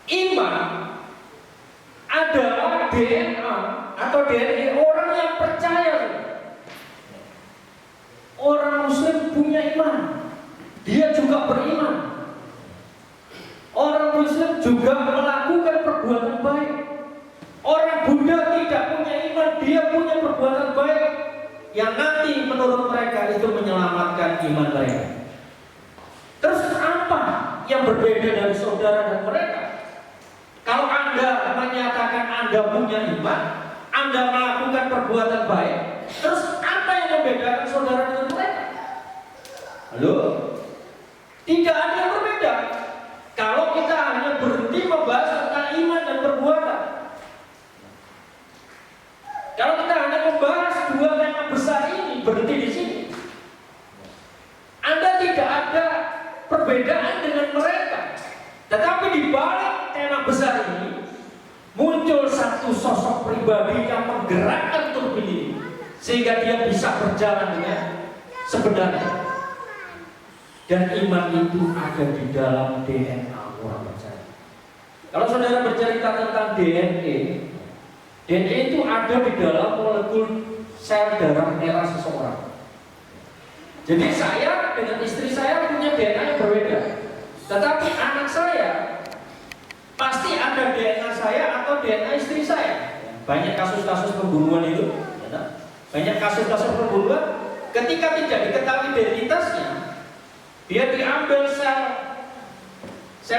Iman adalah DNA atau DNA orang yang percaya. Orang Muslim punya iman, dia juga beriman. Orang Muslim juga melakukan perbuatan baik. Orang Buddha tidak punya iman, dia punya perbuatan baik yang nanti menurut mereka itu menyelamatkan iman mereka. Terus apa yang berbeda dari saudara dan mereka? Kalau Anda menyatakan Anda punya iman, Anda melakukan perbuatan baik, terus apa yang membedakan saudara dengan mereka? Halo? Tidak ada yang berbeda. Kalau kita hanya berhenti membahas tentang iman dan perbuatan, kalau kita hanya membahas dua tema besar ini, berhenti di sini, Anda tidak ada perbedaan dengan mereka. Tetapi di balik tema besar ini muncul satu sosok pribadi yang menggerakkan turbin ini sehingga dia bisa berjalan dengan sebenarnya. Dan iman itu ada di dalam DNA orang percaya. Kalau saudara bercerita tentang DNA itu ada di dalam molekul sel darah merah seseorang. Jadi saya dengan istri saya punya DNA yang berbeda. Tetapi anak saya pasti ada DNA saya atau DNA istri saya. Banyak kasus-kasus pembunuhan itu, banyak kasus-kasus pembunuhan ketika tidak diketahui identitasnya, dia diambil sel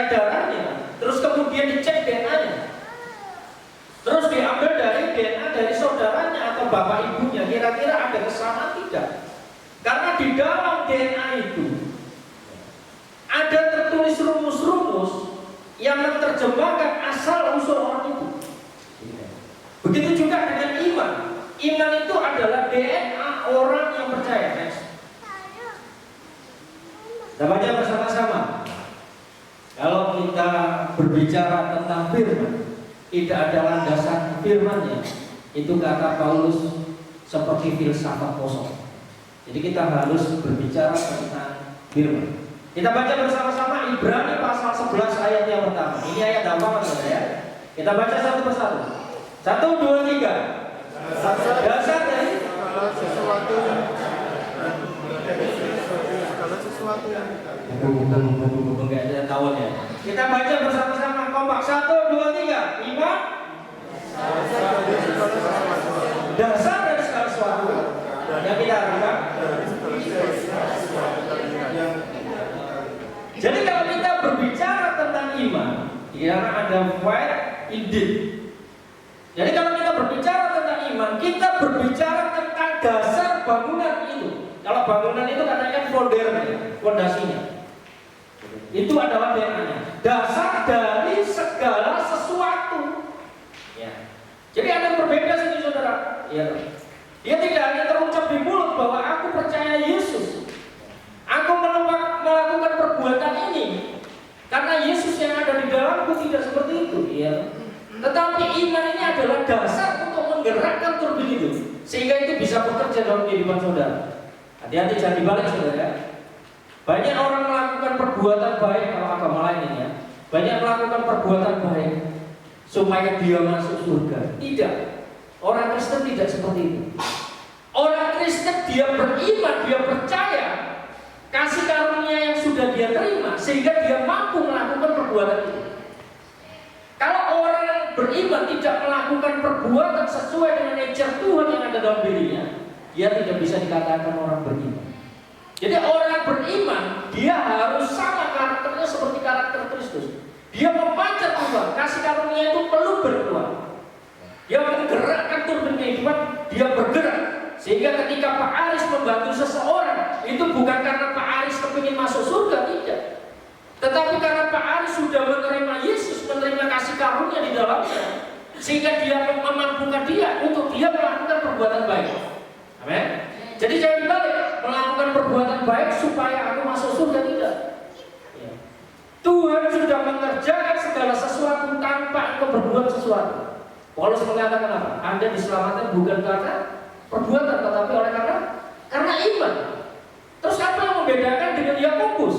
darahnya, terus kemudian dicek DNA-nya, terus diambil dari DNA dari saudaranya atau bapak ibunya, kira-kira ada kesamaan tidak? Karena di dalam DNA itu ada tertulis rumus-rumus yang menerjemahkan asal usul orang itu. Begitu juga dengan iman. Iman itu adalah DNA orang yang percaya. Kita baca bersama-sama. Kalau kita berbicara tentang firman, tidak ada landasan firmannya, itu kata Paulus seperti filsafat kosong. Jadi kita harus berbicara tentang firman. Kita baca bersama-sama Ibrani pasal 11 ayat yang pertama. Ini ayat gampang ya. Kita baca satu persatu. 1, 2, 3. Dasar dari sesuatu yang enggak ada tahunnya. Kita baca bersama-sama kompak. 1, 2, 3. Iman dasar dari segala sesuatu yang kita harapkan. Jadi kalau kita berbicara tentang iman, karena ada fight indeed. Jadi kalau kita berbicara tentang iman, kita berbicara tentang dasar bangunan itu. Kalau bangunan itu katakan foldernya, fondasinya. Itu adalah DNA-nya. Dasar dari segala sesuatu. Ya. Jadi ada yang berbeda sini saudara. Ya. Dia tidak hanya terucap di mulut bahwa aku percaya Yesus. Aku melakukan perbuatan ini karena Yesus yang ada di dalamku, tidak seperti itu, ya. Tetapi iman ini adalah dasar untuk menggerakkan turbin itu, sehingga itu bisa bekerja dalam kehidupan saudara. Hati-hati jangan dibalik saudara. Banyak orang melakukan perbuatan baik kalau agama lain ini ya. Banyak melakukan perbuatan baik supaya dia masuk surga. Tidak. Orang Kristen tidak seperti itu. Orang Kristen dia beriman, dia percaya kasih karunia yang sudah dia terima sehingga dia mampu melakukan perbuatan itu. Kalau orang beriman tidak melakukan perbuatan sesuai dengan nature Tuhan yang ada dalam dirinya, dia tidak bisa dikatakan orang beriman. Jadi orang beriman dia harus sama karakternya seperti karakter Kristus. Dia memanjat Tuhan, kasih karunia itu perlu berkeluar. Dia menggerakkan turbin kehidupan, dia bergerak. Sehingga ketika Pak Aris membantu seseorang, itu bukan karena Pak Aris kepingin masuk surga, tidak. Tetapi karena Pak Aris sudah menerima Yesus, menerima kasih karunia di dalamnya, sehingga dia memampukan dia untuk dia melakukan perbuatan baik. Amin. Jadi jangan dibalik, melakukan perbuatan baik supaya aku masuk surga, tidak. Tuhan sudah mengerjakan segala sesuatu tanpa engkau berbuat sesuatu. Paulus mengatakan apa? Anda diselamatkan bukan karena perbuatan, tetapi oleh karena iman. Terus apa yang membedakan dengan Yakobus?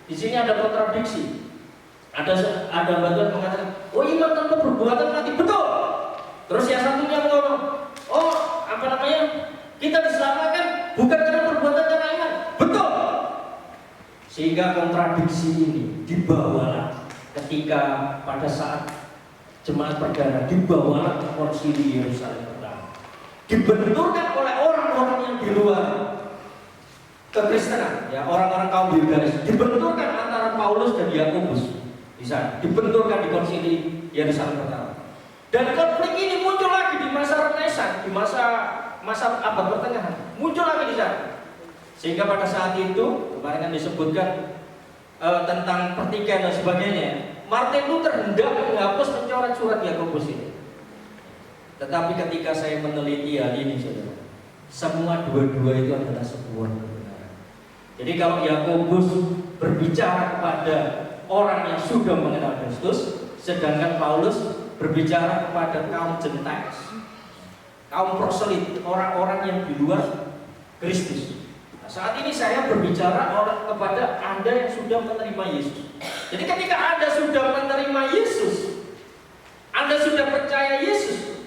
Di sini ada kontradiksi. Ada bantuan mengatakan, oh iman tanpa perbuatan mati, betul. Terus yang satunya ngomong, oh apa namanya, kita diselamatkan bukan karena perbuatan, karena iman, betul. Sehingga kontradiksi ini dibawalah ketika pada saat jemaat perdana dibawalah ke konsili Yerusalem pertama, dibenturkan oleh orang-orang yang di luar kekristenan, ya orang-orang kaum Bulgaris, dibenturkan antara Paulus dan Yakobus di sana, dibenturkan di konsili Yerusalem pertama. Dan konflik ini muncul lagi di masa Renaissance, di masa abad pertengahan, muncul lagi di sana. Sehingga pada saat itu kemarin kan disebutkan tentang pertikaian dan sebagainya. Martin Luther hendak menghapus mencoret surat Yakobus ini. Tetapi ketika saya meneliti hal ini, saudara, semua dua-dua itu adalah sebuah kebenaran. Jadi kalau Yakobus berbicara kepada orang yang sudah mengenal Kristus, sedangkan Paulus berbicara kepada kaum Gentiles, kaum proselit, orang-orang yang di luar Kristus. Nah, saat ini saya berbicara kepada Anda yang sudah menerima Yesus. Jadi ketika Anda sudah menerima Yesus, Anda sudah percaya Yesus,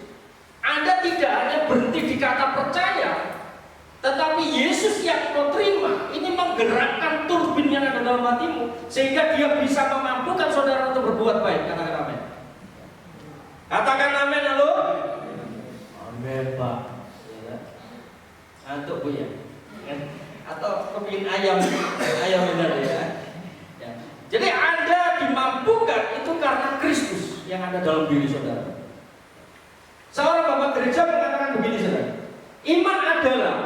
Anda tidak hanya berhenti di kata percaya, tetapi Yesus yang kau terima ini menggerakkan turbin yang ada dalam hatimu, sehingga dia bisa memampukan saudara untuk berbuat baik. Katakan amin. Katakan amin, halo. Amin, Pak. Ya. Antuk Bu ya. Atau kepingin ayam benar ya. Ya. Jadi Anda dimampukan itu karena Kristus yang ada dalam diri saudara. Seorang bapak gereja mengatakan begini, saudara. Iman adalah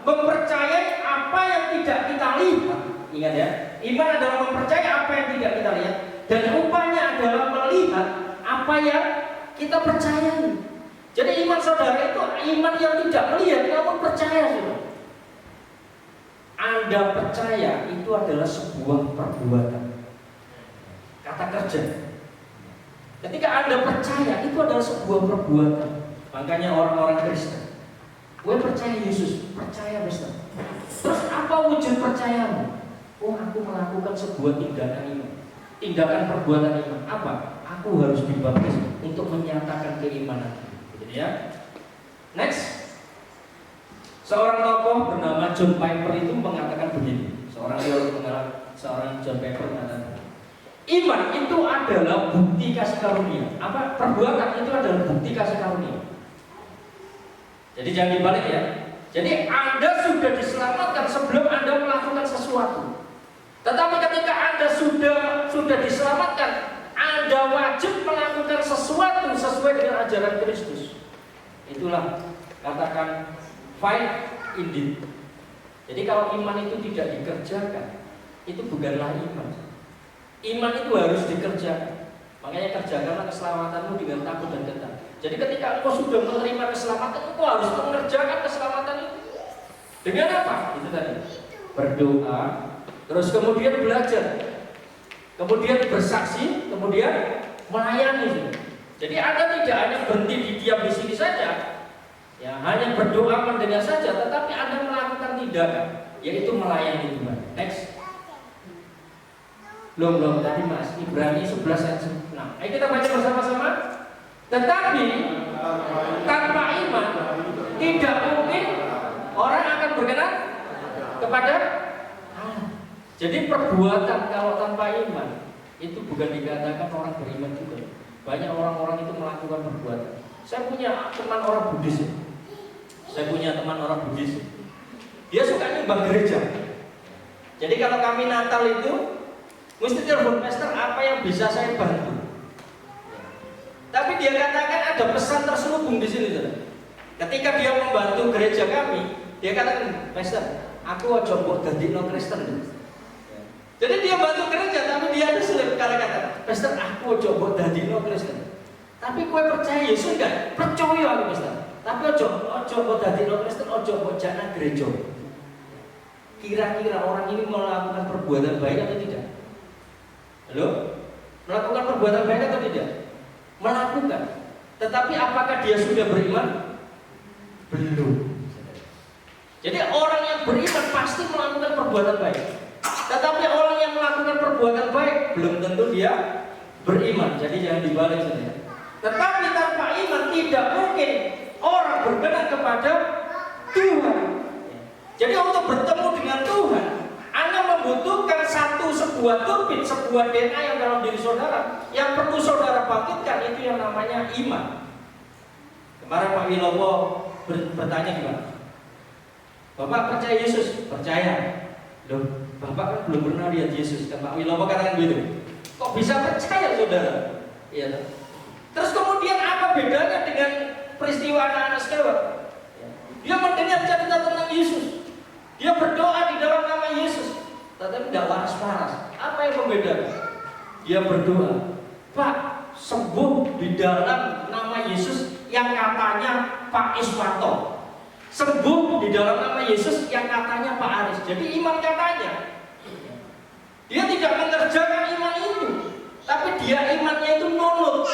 mempercayai apa yang tidak kita lihat. Ingat ya, iman adalah mempercayai apa yang tidak kita lihat, dan upahnya adalah melihat apa yang kita percayai. Jadi iman saudara itu iman yang tidak melihat, namun percaya, saudara. Anda percaya itu adalah sebuah perbuatan, kata kerja. Ketika Anda percaya itu adalah sebuah perbuatan. Makanya orang-orang Kristen, gue percaya Yesus, percaya Kristen. Terus apa wujud percayamu? Oh, aku melakukan sebuah tindakan iman, tindakan perbuatan iman. Apa? Aku harus dibaptis untuk menyatakan keimanan. Gitu ya. Next. Seorang tokoh bernama John Piper itu mengatakan begini. Seorang John Piper mengatakan, iman itu adalah bukti kasih karunia. Apa? Perbuatan itu adalah bukti kasih karunia. Jadi jangan dibalik ya. Jadi Anda sudah diselamatkan sebelum Anda melakukan sesuatu. Tetapi ketika Anda sudah diselamatkan, Anda wajib melakukan sesuatu sesuai dengan ajaran Kristus. Itulah katakan fight indeed. Jadi kalau iman itu tidak dikerjakan, itu bukanlah iman. Iman itu harus dikerjakan. Makanya kerjakanlah keselamatanmu dengan takut dan gentar. Jadi ketika engkau sudah menerima keselamatan, engkau harus mengerjakan keselamatan itu. Dengan apa? Itu tadi. Berdoa, terus kemudian belajar, kemudian bersaksi, kemudian melayani. Jadi Anda tidak hanya berhenti diam di sini saja, ya hanya berdoa mendengar saja, tetapi Anda melakukan tindakan, yaitu melayani Tuhan. Next. Belum tadi Mas, Ibrani 11 ayat 6. Ayo kita baca bersama-sama. Tetapi tanpa iman tidak mungkin orang akan berkenan kepada Allah. Jadi perbuatan kalau tanpa iman itu bukan dikatakan orang beriman juga. Banyak orang-orang itu melakukan perbuatan. Saya punya teman orang Buddhis. Dia suka nyumbang gereja. Jadi kalau kami Natal itu mesti telepon pastor, apa yang bisa saya bantu. Tapi dia katakan ada pesan terselubung di sini, saudara. Ketika dia membantu gereja kami, dia katakan, pastor, aku ojo mbok dadekno Kristen. Jadi dia bantu gereja, tapi dia ada selip kata-kata, pastor, aku ojo mbok dadekno Kristen. Tapi kowe percaya Yesus enggak? Percaya aku, pastor. Tapi ojo mbok dadekno Kristen, ojo mbok jana gereja. Kira-kira orang ini melakukan perbuatan baik atau tidak? Halo? Melakukan perbuatan baik atau tidak? Melakukan. Tetapi apakah dia sudah beriman? Belum. Jadi orang yang beriman pasti melakukan perbuatan baik. Tetapi orang yang melakukan perbuatan baik belum tentu dia beriman. Jadi jangan dibalik saja. Tetapi tanpa iman tidak mungkin orang berkenan kepada Tuhan. Jadi untuk bertemu dengan Tuhan, Anda membutuhkan sebuah turbin, sebuah DNA yang dalam diri saudara, yang perlu saudara bangkitkan, itu yang namanya iman. Kemarin Pak Wilowo bertanya gimana? Bapak percaya Yesus? Percaya. Loh, Bapak kan belum pernah lihat Yesus. Dan Pak Wilowo katakan gitu. Kok bisa percaya saudara? Iya. Terus kemudian apa bedanya dengan peristiwa anak-anak Skewat? Dia mendengar cerita tentang Yesus. Dia berdoa di dalam nama Yesus, tetapi tidak waras-waras. Apa yang membedakan? Dia berdoa, Pak, sembuh di dalam nama Yesus yang katanya Pak Iswanto. Sembuh di dalam nama Yesus yang katanya Pak Aris. Jadi iman katanya. Dia tidak mengerjakan iman itu, tapi dia imannya itu nurut.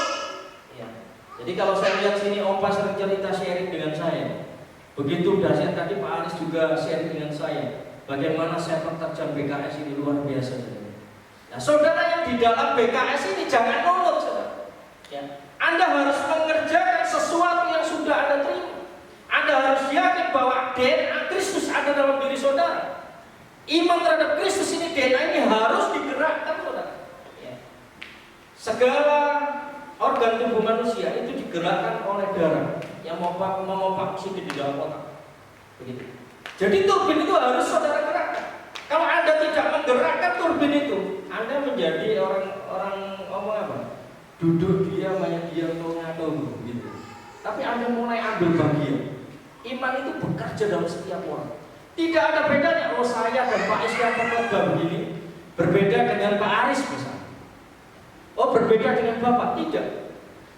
Jadi kalau saya lihat sini Opa sering cerita sharing dengan saya. Begitu dahsyat tadi Pak Aris juga sharing dengan saya. Bagaimana saya pekerjaan BKS ini luar biasa. Nah, saudara yang di dalam BKS ini jangan nurut, saudara. Ya. Anda harus mengerjakan sesuatu yang sudah Anda terima. Anda harus yakin bahwa DNA Kristus ada dalam diri saudara. Iman terhadap Kristus ini, DNA ini harus digerakkan, saudara. Ya. Segala organ tubuh manusia itu digerakkan oleh darah yang memompa oksigen di dalam otak. Begitu. Jadi turbin itu harus saudara gerakkan. Kalau Anda tidak menggerakkan turbin itu, Anda menjadi orang ngomong apa? Duduk diam, hanya diam, tunggu gitu. Tapi Anda mulai ambil bagian. Iman itu bekerja dalam setiap orang. Tidak ada bedanya. Oh, saya dan Pak Isya pengkhotbah begini berbeda dengan Pak Aris misalnya. Oh, berbeda dengan Bapak. Tidak.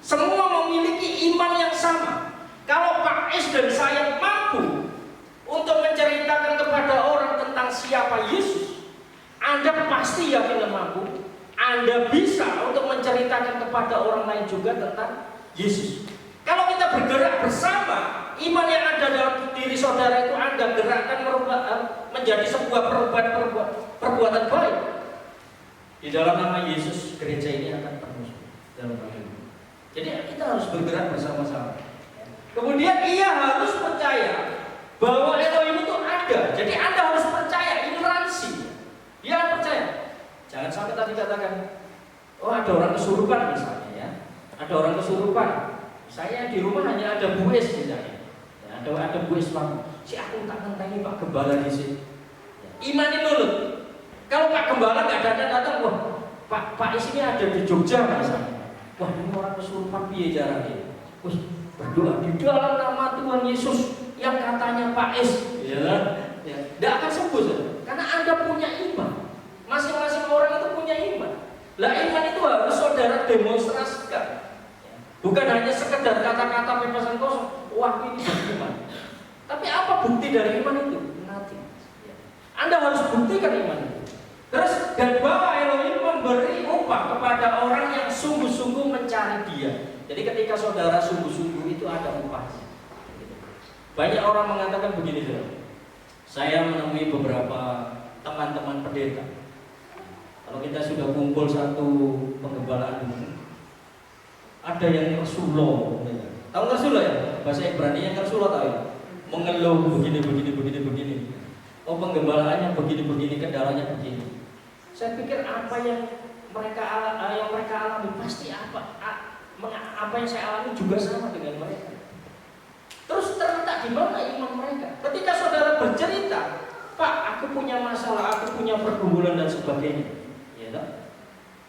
Semua memiliki iman yang sama. Kalau Pak Is dan saya mampu untuk menceritakan kepada orang tentang siapa Yesus, Anda pasti yakin dan mampu. Anda bisa untuk menceritakan kepada orang lain juga tentang Yesus. Kalau kita bergerak bersama, iman yang ada dalam diri saudara itu Anda gerakkan menjadi sebuah perbuatan baik. Di dalam nama Yesus, gereja ini akan penuh dalam hal ini. Jadi kita harus bergerak bersama-sama. Kemudian ia harus percaya bahwa Elohim itu ada. Jadi Anda harus percaya, iluransi. Dia harus percaya. Jangan sampai tadi katakan, oh ada orang kesurupan misalnya ya. Ada orang kesurupan. Saya di rumah hanya ada Bu Es misalnya. Ya, ada Bu Es Bang. Si aku tak nenteni Pak Gembala di sini. Ya, imani nurut. Kalau Pak Gembala nggak datang, wah Pak Is ini ada di Jogja misalnya. Wah ini orang kesurupan piye caranya? Wih, berdoa di dalam nama Tuhan Yesus yang katanya Pak Is, ya, tidak akan sembuh, saudara. Karena Anda punya iman. Masing-masing orang itu punya iman. Lah iman itu harus saudara demonstrasikan. Bukan hanya sekedar kata-kata bebasan kosong. Wah ini beriman. Tapi apa bukti dari iman itu? Nanti. Anda harus buktikan iman itu. Terus dan bahwa Elohim memberi upah kepada orang yang sungguh-sungguh mencari Dia. Jadi ketika saudara sungguh-sungguh itu ada upahnya. Banyak orang mengatakan begini, saudara. Saya menemui beberapa teman-teman pendeta. Kalau kita sudah kumpul satu penggembalaan ini, ada yang Rasulullah. Tahu Rasulullah ya? Bahasa Ibrani yang Rasulullah tahu ya? Mengeluh begini. Oh penggembalaannya begini, kendalanya begini. Saya pikir apa yang mereka alami pasti apa yang saya alami juga sama dengan mereka. Terus terletak di mana iman mereka? Ketika saudara bercerita, Pak, aku punya masalah, aku punya pergumulan dan sebagainya. Ya,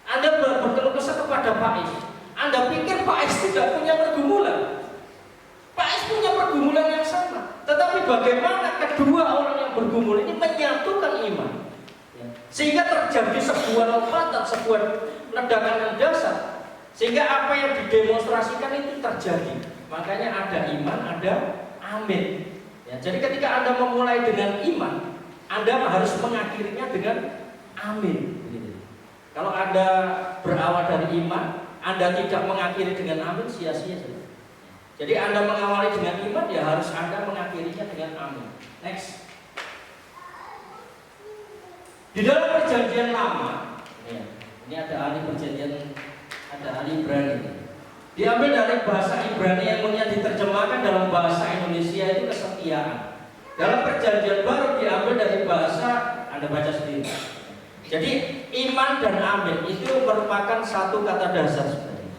Anda berkeluh kesah kepada Pak Is. Anda pikir Pak Is tidak punya pergumulan? Pak Is punya pergumulan yang sama. Tetapi bagaimana kedua orang yang bergumul ini menyatukan iman? Sehingga terjadi sebuah lompatan, sebuah ledakan yang dasar. Sehingga apa yang didemonstrasikan itu terjadi. Makanya ada iman, ada amin. Ya, jadi ketika Anda memulai dengan iman, Anda harus mengakhirinya dengan amin. Kalau Anda berawal dari iman, Anda tidak mengakhiri dengan amin, sia-sia saja. Jadi Anda mengawali dengan iman, ya harus Anda mengakhirinya dengan amin. Next. Di dalam perjanjian lama, ini ada ahli perjanjian Al-Ibrani. Diambil dari bahasa Ibrani yang kemudian diterjemahkan dalam bahasa Indonesia itu kesetiaan. Dalam perjanjian baru diambil dari bahasa, Anda baca sendiri. Jadi iman dan amin itu merupakan satu kata dasar sebenarnya.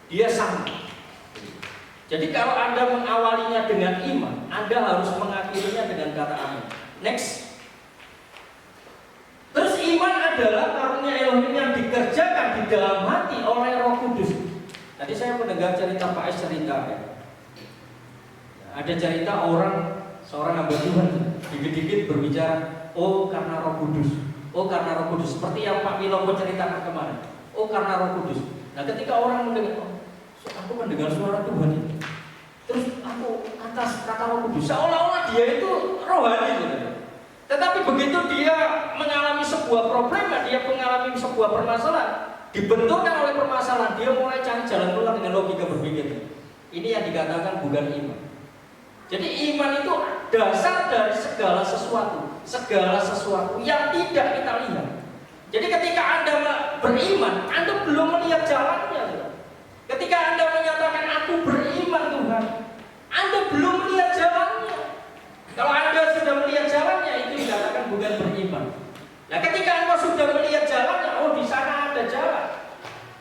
Dia sama. Jadi kalau Anda mengawalinya dengan iman, Anda harus mengakhirinya dengan kata amin. Next. Terus iman adalah karunia Elohim yang dikerjakan di dalam hati oleh Roh Kudus. Tadi saya mendengar cerita Pak Es cerita ya. Ada cerita seorang hamba Tuhan dikit-dikit berbicara, oh karena Roh Kudus, oh karena Roh Kudus. Seperti yang Pak Milo menceritakan kemarin, oh karena Roh Kudus. Nah ketika orang mendengar, oh, aku mendengar suara Tuhan ini, terus aku atas kata Roh Kudus, seolah-olah dia itu rohani gitu. Tetapi begitu dia mengalami sebuah problema, dia mengalami sebuah permasalahan, dibenturkan oleh permasalahan, dia mulai cari jalan keluar dengan logika berpikir. Ini yang dikatakan bukan iman. Jadi iman itu dasar dari segala sesuatu yang tidak kita lihat. Jadi ketika Anda beriman, Anda belum melihat jalannya. Ketika Anda menyatakan aku beriman Tuhan, Anda belum melihat jalannya. Kalau Anda sudah melihat jalannya, itu dikatakan bukan beriman. Nah ketika Anda sudah melihat jalannya, oh di sana ada jalan.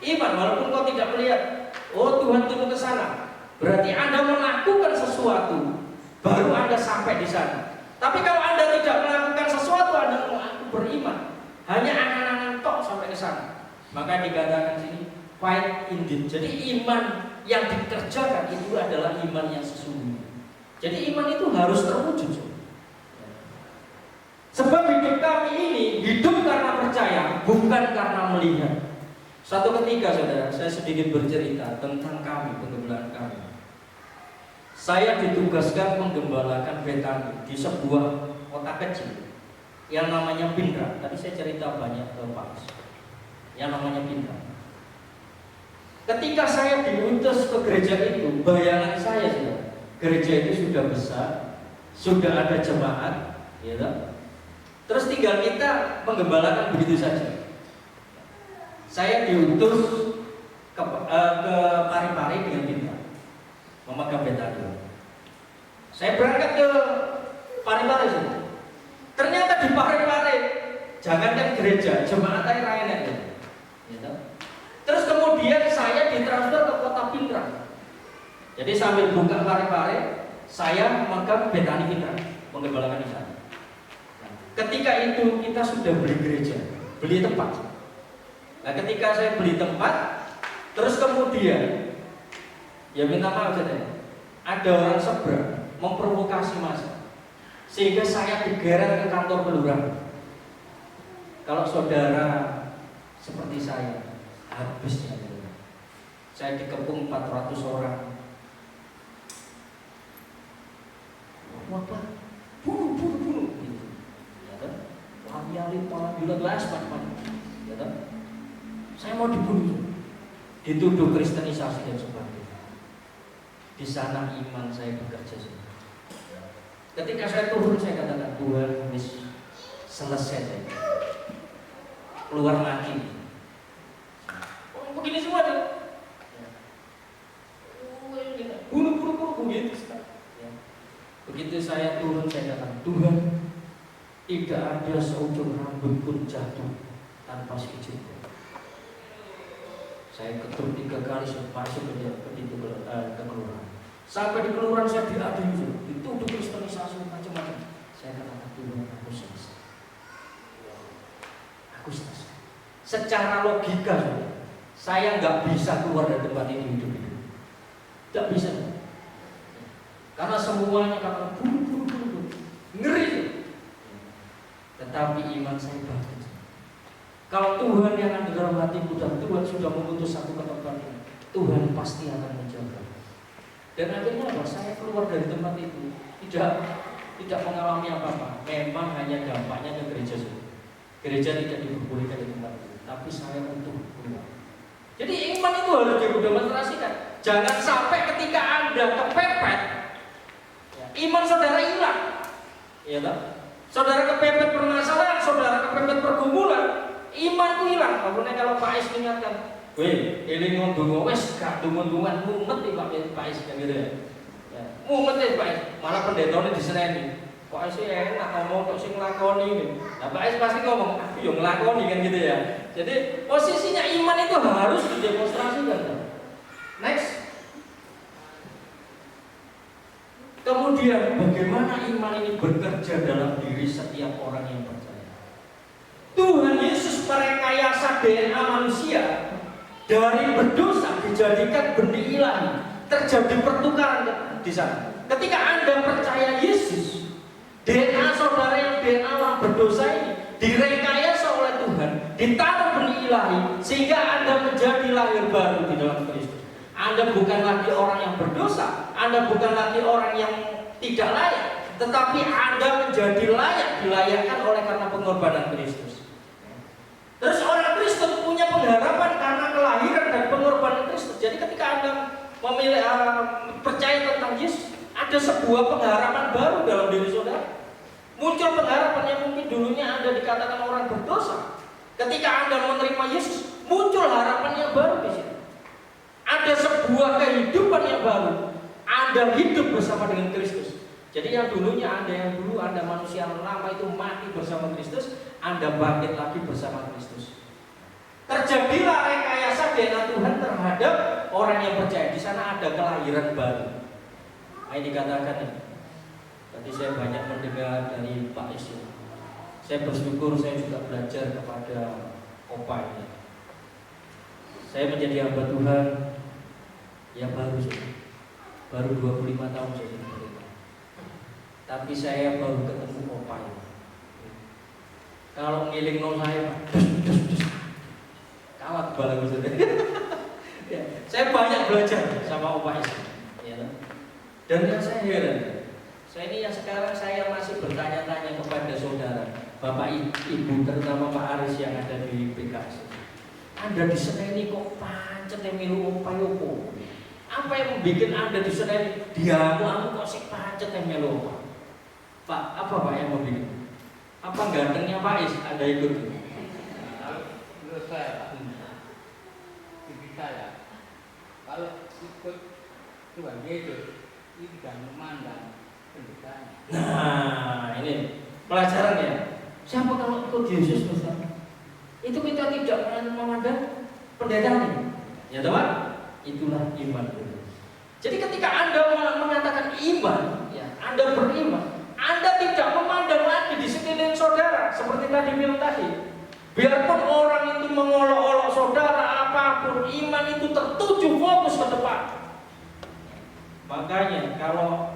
Iman walaupun kau tidak melihat, oh Tuhan turun ke sana. Berarti Anda melakukan sesuatu, baru Anda sampai di sana. Tapi kalau Anda tidak melakukan sesuatu, Anda mengaku beriman, hanya angan-angan tok sampai ke sana. Maka dikatakan sini fight indeed. Jadi iman yang dikerjakan itu adalah iman yang sesungguhnya. Jadi iman itu harus terwujud. Sebab hidup kami ini hidup karena percaya, bukan karena melihat. Suatu ketika saudara, saya sedikit bercerita tentang kami, penggembalaan kami. Saya ditugaskan menggembalakan Betani di sebuah kota kecil yang namanya Pindra. Tadi saya cerita banyak ke Pak, yang namanya Pindra. Ketika saya diutus ke gereja itu, bayangan saya saudara, gereja itu sudah besar, sudah ada jemaat, ya. Terus tinggal kita menggembalakan begitu saja. Saya diutus ke Parepare dengan Pindra, memegang Betani. Saya berangkat ke Parepare sih. Ternyata di Parepare, jangankan gereja, jemaat aja enak ya. Terus kemudian saya ditransfer ke kota Pindra. Jadi sambil buka Parepare, saya memegang Betani Pindra, menggembalakan di sana. Nah, ketika itu kita sudah beli gereja, beli tempat. Nah, ketika saya beli tempat, terus kemudian, ya minta maaf saja, ada orang seberang memprovokasi massa, sehingga saya digeret ke kantor kelurahan. Kalau saudara seperti saya, habisnya saya dikepung 400 orang. Wabah, bunuh, gitu. Ya kan? Lari-lari, palang-palang, macam-macam. Ya kan? Saya mau dibunuh, dituduh kristenisasi dan sebagainya. Di sana iman saya bekerja. Ketika saya turun, saya katakan Tuhan, selesai saya. Keluar mati. Oh, begini semua deh. Bunuh begitu. Begitu saya turun, saya katakan Tuhan, tidak ada seujung rambut pun jatuh tanpa seizin. Saya ketuk 3 kali masuk ke pintu kelurahan. Sampai di kelurahan saya diadili, dituduh kristenisasi macam-macam. Saya katakan Tuhan, aku selesai. Aku selesai. Secara logika saya nggak bisa keluar dari tempat ini hidup. Tidak bisa. Karena semuanya kata bunuh. Ngeri. Tetapi iman saya bagus. Kalau Tuhan yang ada dalam hatiku dan Tuhan sudah memutus satu tempat ini, Tuhan pasti akan menjaga. Dan akhirnya apa? Saya keluar dari tempat itu tidak mengalami apa-apa. Memang hanya dampaknya ke gereja saja. Gereja tidak diperbolehkan di tempat itu, tapi saya utuh keluar. Jadi iman itu harus didemonstrasikan. Jangan sampai ketika Anda kepepet, iman saudara hilang. Ya tak? Saudara kepepet permasalahan, saudara kepepet pergumulan, iman itu hilang. Makanya kalau Pak Es ingatkan, Weh, eling ngomong wes gak dungun-dungan mumet iki Pak Is kan gitu ya. Ya, mumet ya Pak Is, malah pendetane diseneni. Kok sih enak ngomong kok sing nglakoni iki. Nah, Pak Is pasti ngomong, aku yo nglakoni kan gitu ya. Jadi posisinya iman itu harus didemonstrasikan. Next. Kemudian bagaimana iman ini bekerja dalam diri setiap orang yang percaya. Tuhan Yesus merekayasa DNA manusia. Dari berdosa dijadikan benih ilahi, terjadi pertukaran di sana. Ketika Anda percaya Yesus, DNA saudara yang DNA orang berdosa ini direkayasa oleh Tuhan, ditaruh benih ilahi, sehingga Anda menjadi lahir baru di dalam Kristus. Anda bukan lagi orang yang berdosa, Anda bukan lagi orang yang tidak layak, tetapi Anda menjadi layak, dilayakkan oleh karena pengorbanan Kristus. Terus orang Kristen punya pengharapan karena kelahiran dan pengorbanan Kristus. Jadi ketika Anda memilih percaya tentang Yesus, ada sebuah pengharapan baru dalam diri saudara. Muncul pengharapan yang mungkin dulunya Anda dikatakan orang berdosa. Ketika Anda menerima Yesus, muncul harapan yang baru di sini. Ada sebuah kehidupan yang baru. Anda hidup bersama dengan Kristus. Jadi yang dulunya Anda manusia lama itu mati bersama Kristus, Anda bangkit lagi bersama Kristus. Terjadilah rekayasa DNA Tuhan terhadap orang yang percaya. Di sana ada kelahiran baru. Ini dikatakan ya. Tadi saya banyak mendengar dari Pak Is. Saya bersyukur saya juga belajar kepada Opa ini. Saya menjadi hamba Tuhan ya baru 25 tahun saya berita. Tapi saya baru ketemu Opa ini. Kalau ngiling no saya, kawat bala saudara. Ya, saya banyak belajar sama Opa ini. Ya. Dan yang saya heran, saya ini yang sekarang saya masih bertanya-tanya kepada saudara, Bapak Ibu, terutama Pak Aris yang ada di PKS. Anda di sana ini kok pancet yang milu Opa yopo? Apa yang membuat Anda di sana ini? Aku kok sih pancet yang milu Opa? Pak, apa Pak yang membuat? Apa gantengnya Pak Is Anda ikut? Menurut saya, bagi saya, kalau ikut Tuhan Yesus, ini tidak memandang pendetanya. Nah, ini pelajarannya. Siapa kalau ikut Yesus Ustaz? Itu kita tidak memandang pendetanya. Ya teman, itulah iman. Jadi ketika Anda mengatakan iman, ya, Anda beriman. Anda tidak memandang lagi di sekeliling saudara seperti tadi bilang tadi. Biarpun orang itu mengolok-olok saudara apapun, iman itu tertuju fokus ke depan. Makanya kalau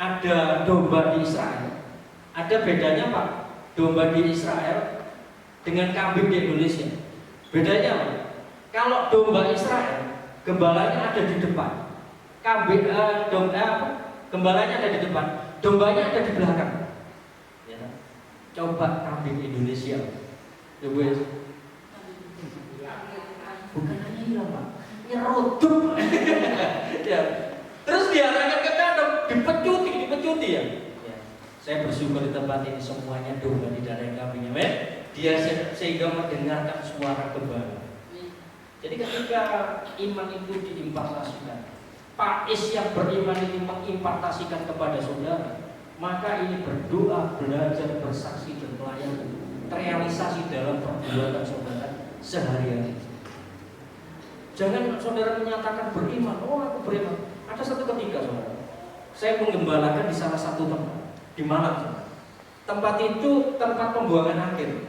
ada domba di Israel, ada bedanya Pak, domba di Israel dengan kambing di Indonesia. Bedanya apa? Kalau domba Israel, gembalanya ada di depan, gembalanya ada di depan, dombanya ada di belakang. Ya. Coba kambing Indonesia, coba ya. Bukan hanya hilang Pak, nyerodok. Ya. Terus diarahkan ke kandang, dipecuti ya. Ya. Saya bersyukur di tempat ini semuanya domba di dalam kambingnya, dia sehingga mendengarkan suara gembala. Jadi ketika iman itu diimpartasikan, Pak Is yang beriman ini mengimpartasikan kepada saudara, maka ini berdoa, belajar, bersaksi dan melayani terrealisasi dalam perbuatan saudara sehari-hari. Jangan saudara menyatakan beriman, oh aku beriman. Ada satu ketika saudara, saya menggembalakan di salah satu tempat di Malang. Saudara. Tempat itu tempat pembuangan akhir.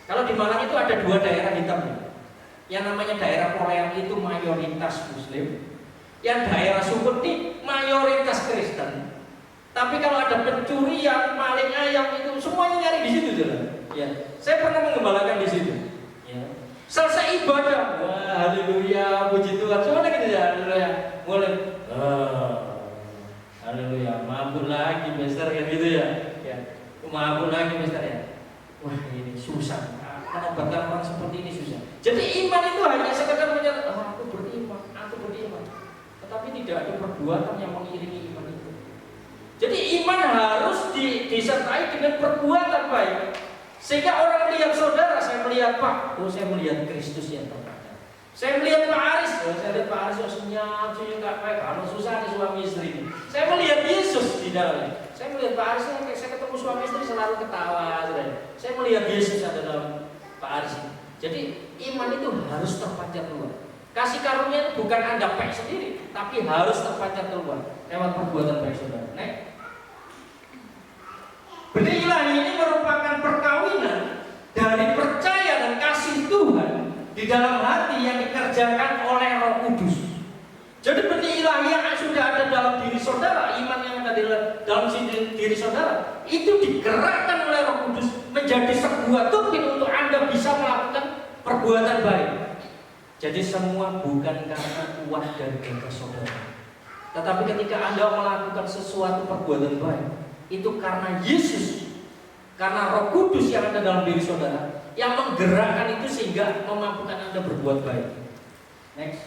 Kalau di Malang itu ada dua daerah hitam. Yang namanya daerah Korea itu mayoritas Muslim, yang daerah Sumut ini mayoritas Kristen. Tapi kalau ada pencurian, maling ayam itu semuanya nyari di situ, saudara. Ya, saya pernah menggembalakan di situ. Ya. Selesai ibadah, wah haleluya, puji Tuhan, semuanya gitu ya, haleluya. Mulai, haleluya, mabuk lagi, Mister, kan gitu ya. Ya, mabuk lagi, Mister ya. Wah ini susah. Menobatkan orang seperti ini susah. Jadi iman itu hanya sekedar menyatakan, aku beriman. Tetapi tidak ada perbuatan yang mengiringi iman itu. Jadi iman harus disertai dengan perbuatan baik. Sehingga orang melihat saudara, saya melihat Pak, oh saya melihat Kristus yang terkadang. Saya melihat Pak Aris, oh saya lihat Pak Aris oh senyap, kayak kalau susah di suami istri. Saya melihat Yesus di dalamnya. Saya melihat Pak Aris, saya ketemu suami istri selalu ketawa. Saya melihat Yesus ada dalam Pak Aris. Jadi iman itu harus terpancar keluar. Kasih karunia itu bukan Anda baik sendiri, tapi harus terpancar keluar lewat perbuatan baik saudara. Benih ilahi ini merupakan perkawinan dari percaya dan kasih Tuhan di dalam hati yang dikerjakan oleh Roh Kudus. Jadi benih ilahi yang sudah ada dalam diri saudara, iman yang ada dalam diri saudara, itu digerakkan oleh Roh Kudus menjadi sebuah turbin untuk Anda bisa melakukan perbuatan baik. Jadi semua bukan karena kuat dan gagah saudara, tetapi ketika Anda melakukan sesuatu perbuatan baik, itu karena Yesus, karena Roh Kudus yang ada dalam diri saudara yang menggerakkan itu sehingga memampukan Anda berbuat baik. Next.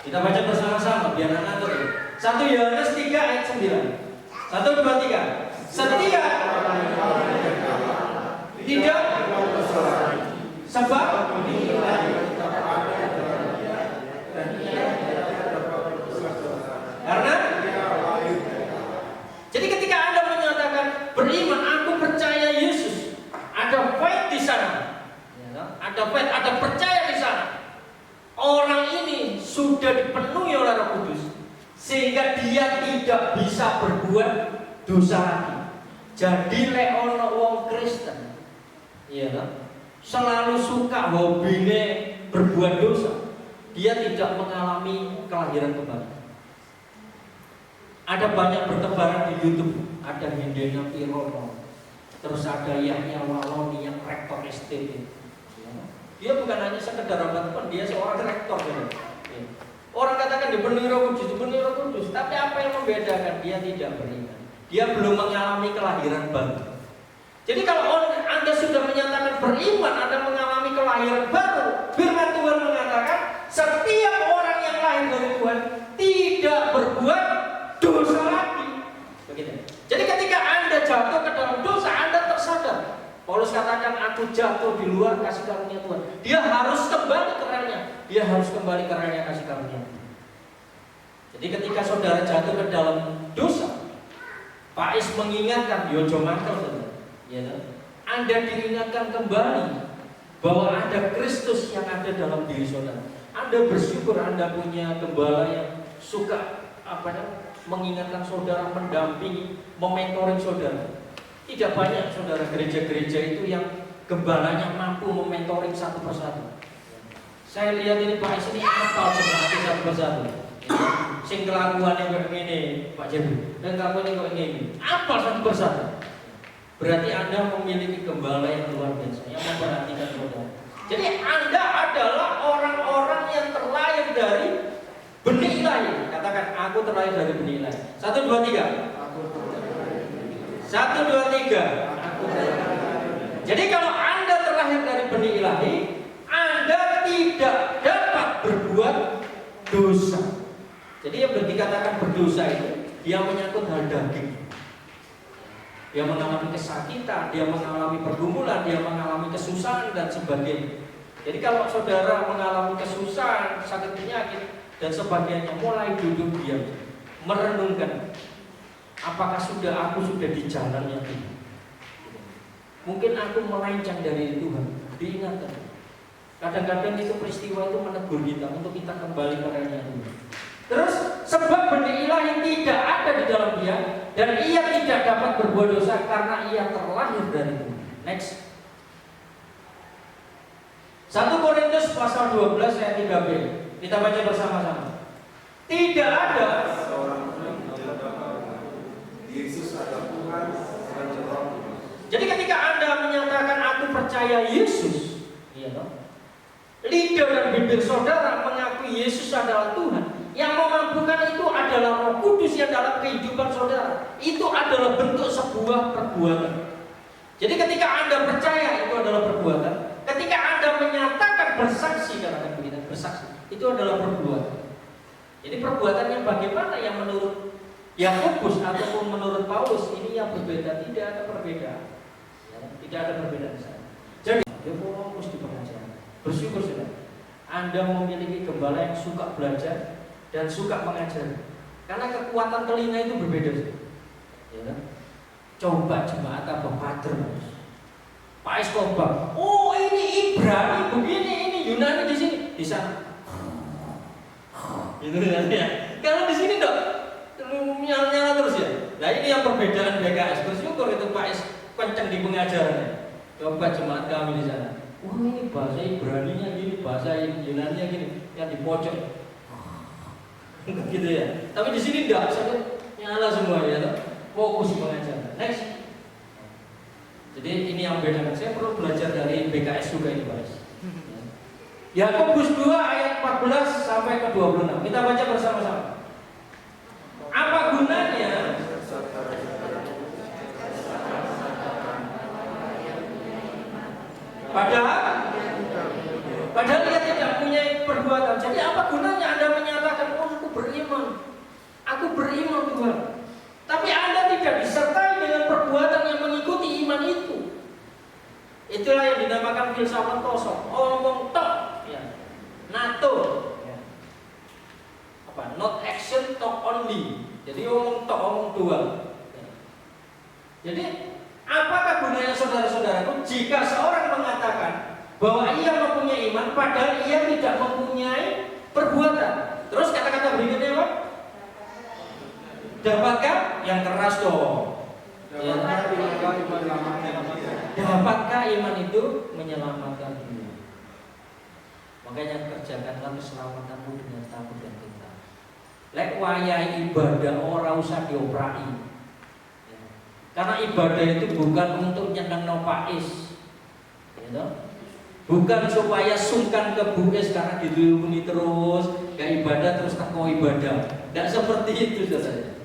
Kita baca bersama-sama biar ngantuk ya. 1 Yohanes 3 ayat 9. 1, 2, 3. Setia tidak sebab karena jadi ketika Anda menyatakan beriman, aku percaya Yesus, ada faith di sana, ada faith, ada percaya di sana. Orang ini sudah dipenuhi oleh Roh Kudus sehingga dia tidak bisa berbuat dosa lagi. Jadi ono wong Kristen, selalu suka hobine berbuat dosa, dia tidak mengalami kelahiran kembali. Ada banyak bertebaran di YouTube, ada Hendena Pirono, terus ada Yahya Waloni yang rektor STB. Dia bukan hanya sekedar rabatan, dia seorang rektor. Orang katakan dipenuhi Roh Kudus, tapi apa yang membedakan? Dia tidak beriman. Dia belum mengalami kelahiran baru. Jadi kalau Anda sudah menyatakan beriman, Anda mengalami kelahiran baru. Firman Tuhan mengatakan setiap orang yang lahir dari Tuhan tidak berbuat dosa lagi. Begitu. Jadi ketika Anda jatuh ke dalam dosa, Anda tersadar. Paulus katakan aku jatuh di luar kasih karunia Tuhan. Dia harus kembali ke relnya. Dia harus kembali ke relnya kasih karunia. Jadi ketika saudara jatuh ke dalam dosa, Pak Is mengingatkan, Yojo Mantel, Anda diingatkan kembali bahwa ada Kristus yang ada dalam diri saudara. Anda bersyukur Anda punya gembala yang suka mengingatkan saudara, mendampingi, mementoring saudara. Tidak banyak saudara gereja-gereja itu yang gembalanya mampu mementoring satu persatu. Saya lihat ini Pak Is ini hafal jemaat satu persatu. Sing kelakuannya kayak gini, Pak Jebu, dan kelakuannya kayak gini, apa satu persatu? Berarti Anda memiliki gembala yang luar biasa, yang memperhatikan saudara. Jadi Anda adalah orang-orang yang terlahir dari benih ilahi. Katakan, aku terlahir dari benih ilahi. 1, 2, 3. 1, 2, 3. Jadi kalau Anda terlahir dari benih ilahi, Anda tidak dapat berbuat dosa. Jadi yang dikatakan berdosa itu, dia menyangkut hal daging. Dia mengalami kesakitan, dia mengalami pergumulan, dia mengalami kesusahan dan sebagainya. Jadi kalau saudara mengalami kesusahan, sakit penyakit dan sebagainya, mulai duduk diam, merenungkan, apakah aku sudah di jalan yang benar? Mungkin aku melenceng dari Tuhan. Diingatkan. Kadang-kadang itu peristiwa itu menegur kita untuk kita kembali ke relnya Tuhan. Terus sebab benih ilahi tidak ada di dalam dia dan ia tidak dapat berbuat dosa karena ia terlahir dari Tuhan. Next. 1 Korintus pasal 12 ayat 3b. Kita baca bersama-sama. Tidak ada seorang pun yang dapat Yesus adalah Tuhan dan Juru. Jadi ketika Anda menyatakan aku percaya Yesus, lidah dan bibir saudara mengakui Yesus adalah Tuhan. Yang memampukan itu adalah Roh Kudus yang dalam kehidupan saudara. Itu adalah bentuk sebuah perbuatan. Jadi ketika Anda percaya itu adalah perbuatan. Ketika Anda menyatakan bersaksi, karena bersaksi, itu adalah perbuatan. Jadi perbuatannya bagaimana yang menurut Yakobus ataupun menurut Paulus ini yang berbeda, tidak ada perbedaan. Ya, tidak ada perbedaan di sana. Jadi dia fokus di pengajaran. Bersyukur saudara, Anda memiliki gembala yang suka belajar dan suka mengajar. Karena kekuatan telinga itu berbeda. Ya, coba jemaat apa Pater, Pak Escobar. Oh ini Ibrani begini, ini Yunani di sini, di sana. Itu ya. Kalau di sini dok, nyala terus ya. Nah ini yang perbedaan BKS. Bersyukur itu Pak Es kenceng di pengajarannya. Coba jemaat kami di sana. Wah ini bahasa Ibraninya gini, bahasa Yunaninya gini, yang di pojok. Gitu ya. Tapi di sini enggak, saya nyala semua ya. Fokus pengajaran. Next. Jadi ini yang bedakan. Saya perlu belajar dari BKS juga ini, guys. Yakobus 2 ayat 14 sampai ke 26. Kita baca bersama-sama. Apa gunanya? Padahal dia tidak punya perbuatan. Jadi apa gunanya Anda menyatakan, oh aku beriman Tuhan. Tapi Anda tidak disertai dengan perbuatan yang mengikuti iman itu. Itulah yang dinamakan filsafat kosong. Omong tok, ya. NATO, ya. Apa? Not action, talk only. Jadi omong tok, omong doang. Ya. Jadi apakah gunanya saudara-saudaraku jika seorang mengatakan bahwa ia mempunyai iman padahal ia tidak mempunyai perbuatan? Terus kata-kata berikutnya apa? Dapatkah yang keras dong? Dapatkah iman itu menyelamatkan dia? Makanya kerjakanlah keselamatanmu dengan takut dan gentar. Lek wayahe ibadah ora usah dioprai. Karena ibadah itu bukan untuk nyenengno Pais. Gitu? Bukan supaya sungkan ke bues karena dilumuni terus, gak ibadah terus teko ibadah. Tidak seperti itu saudara.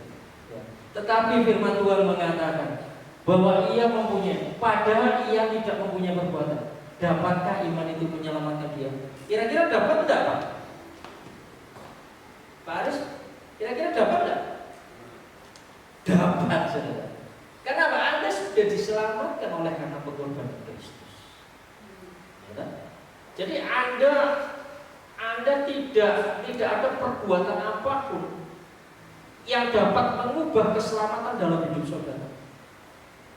Tetapi firman Tuhan mengatakan bahwa ia mempunyai, padahal ia tidak mempunyai perbuatan. Dapatkah iman itu menyelamatkan dia? Kira-kira dapat tidak Pak? Pak Aris, kira-kira dapat tidak? Dapat saudara. Kenapa? Anda sudah diselamatkan oleh karena pengorbanan Kristus. Jadi Anda tidak ada perbuatan apapun yang dapat mengubah keselamatan dalam hidup saudara.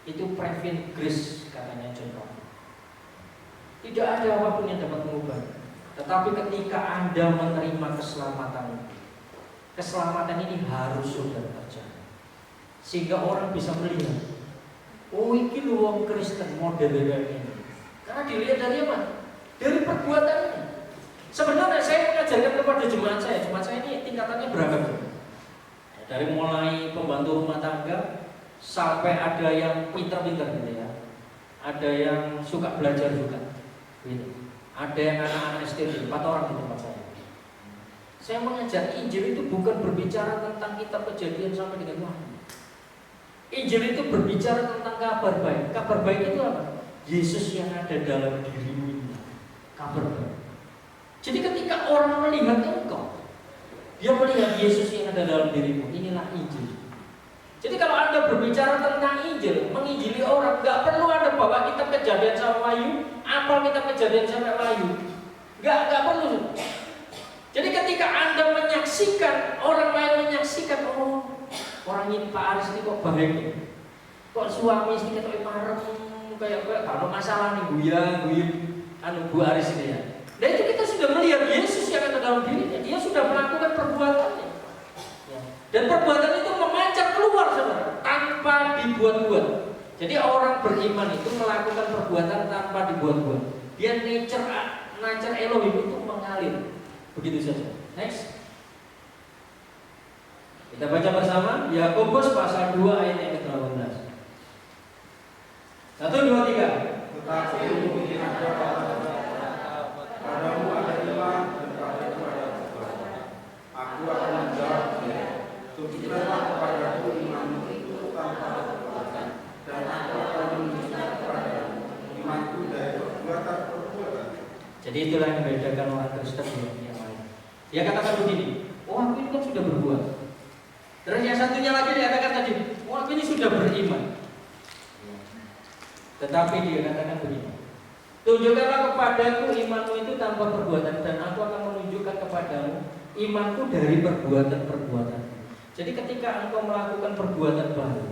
Itu prevent grace katanya John Calvin. Tidak ada apapun yang dapat mengubah. Tetapi ketika Anda menerima keselamatan ini harus saudara kerjakan. Sehingga orang bisa melihat, oh ini lho wong Kristen modelnya ini. Karena dilihat dari apa? Dari perbuatannya. Sebenarnya saya mengajarkan kepada jemaat saya ini tingkatannya beragam. Dari mulai pembantu rumah tangga sampai ada yang pinter-pinter gitu ya. Ada yang suka belajar juga. Gitu. Ada yang anak-anak SD, 4 orang di tempat saya. Saya mengajar Injil itu bukan berbicara tentang kitab Kejadian sampai dengan Wahyu. Injil itu berbicara tentang kabar baik. Kabar baik itu apa? Yesus yang ada dalam dirimu ini. Kabar baik. Jadi ketika orang melihat engkau, dia melihat Yesus yang ada dalam dirimu. Inilah Injil. Jadi kalau Anda berbicara tentang Injil, menginjili orang, gak perlu Anda bawa kitab Kejadian sampai Wahyu, apal kitab Kejadian sampai Wahyu. Gak perlu. Jadi ketika Anda menyaksikan, orang lain menyaksikan, oh orang ini Pak Aris ini kok baik ya? Kok suami istri kayak marem, kayak kalau masalah nih guyang Bu Aris ini ya. Dan itu kita sudah melihat Yesus yang ada dalam dirinya. Dia sudah melakukan perbuatannya. Ya. Dan perbuatan itu memancar keluar saudara, tanpa dibuat-buat. Jadi orang beriman itu melakukan perbuatan tanpa dibuat-buat. Dia nature Elohim itu mengalir. Begitu saja. Next. Kita baca bersama Yakobus pasal 2 ayat yang ke-18. 1, 2, 3. Tetapi mungkin ada padamu ada iman dan padamu ada perbuatan. Aku akan menjawabnya. Tunjukkanlah kepadaku imanmu itu tanpa perbuatan, dan aku akan menunjukkan kepadamu imanku dari perbuatan. Jadi itulah yang membedakan orang Kristen dengan yang lain. Dia katakan begini, oh aku ini kan sudah berbuat. Terus yang satunya lagi dikatakan tadi, orang ini sudah beriman. Tetapi dia katakan begini, tunjukkanlah kepadaku imanmu itu tanpa perbuatan, dan aku akan menunjukkan kepadamu imanku dari perbuatan-perbuatan. Jadi ketika engkau melakukan perbuatan baru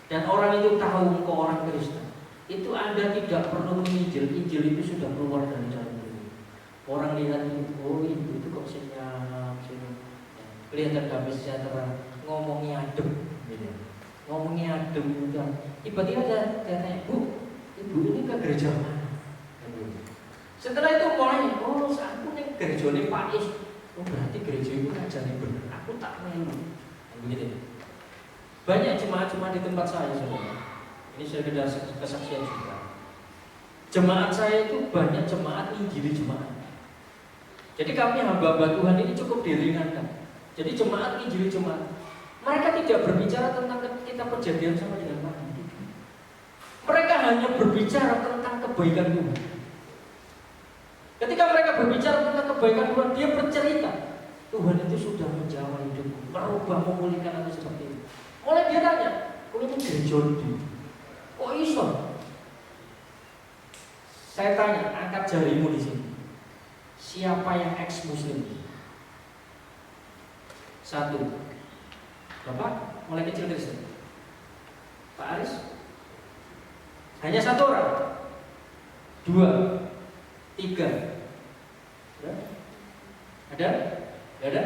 dan orang itu tahu engkau orang Kristen, itu Anda tidak perlu menginjil. Injil itu sudah keluar dari dalam diri. Orang lihat itu, oh ibu itu kok senyap, kelihatan damai sejahtera, ngomongnya adem, gitu. Ngomongnya adem, gitu. Tiba-tiba dia tanya, Bu, ibu ini ke gereja mana? Setelah itu mulai, oh aku nih gerejone Pak Is. Oh berarti gereja itu ngajarnya benar. Aku tak melu. Begitu. Banyak jemaat-jemaat di tempat saya, saudara. Ini sekedar kesaksian juga. Jemaat saya itu banyak jemaat injili jemaat. Jadi kami hamba-hamba Tuhan ini cukup diringankan. Jadi jemaat injili jemaat, mereka tidak berbicara tentang kita perjanjian sama dengan Tuhan. Mereka hanya berbicara tentang kebaikan Tuhan. Ketika mereka berbicara tentang kebaikan Tuhan, dia bercerita Tuhan itu sudah menjawab hidupmu, merubah, memulihkan aku seperti itu. Oleh dia tanya, kok ini gereja di? Kok iso? Saya tanya, angkat jarimu di sini. Siapa yang ex-muslim? Satu. Bapak, mulai kecil Kristen. Pak Aris? Hanya satu orang. Dua. Tiga. Ada? Ada?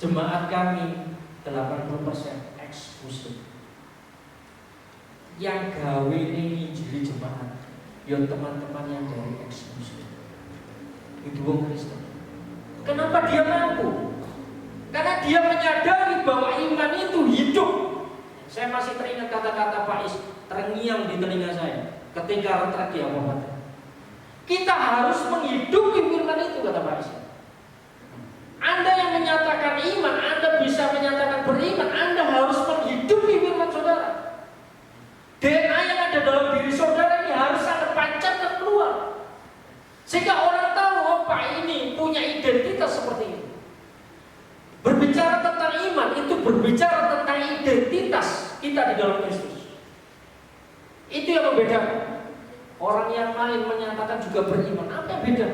Jemaat kami 80% ex-muslim. Yang gawe ini injili jemaat, ya teman-teman yang dari ex-muslim. Itu wong Kristen. Kenapa dia mampu? Karena dia menyadari bahwa iman itu hidup. Saya masih teringat kata-kata Pak Is terngiang di telinga saya ketika retret di Awamata. Kita harus menghidupi firman itu, kata Pak Is. Anda yang menyatakan iman, Anda bisa menyatakan beriman, Anda harus menghidupi firman saudara. DNA yang ada dalam diri saudara ini harus Anda pancarkan keluar, sehingga orang tahu, oh Pak ini punya identitas seperti ini. Berbicara tentang iman itu berbicara tentang identitas kita di dalam Kristus. Itu yang membedakan. Orang yang lain menyatakan juga beriman, apa yang beda?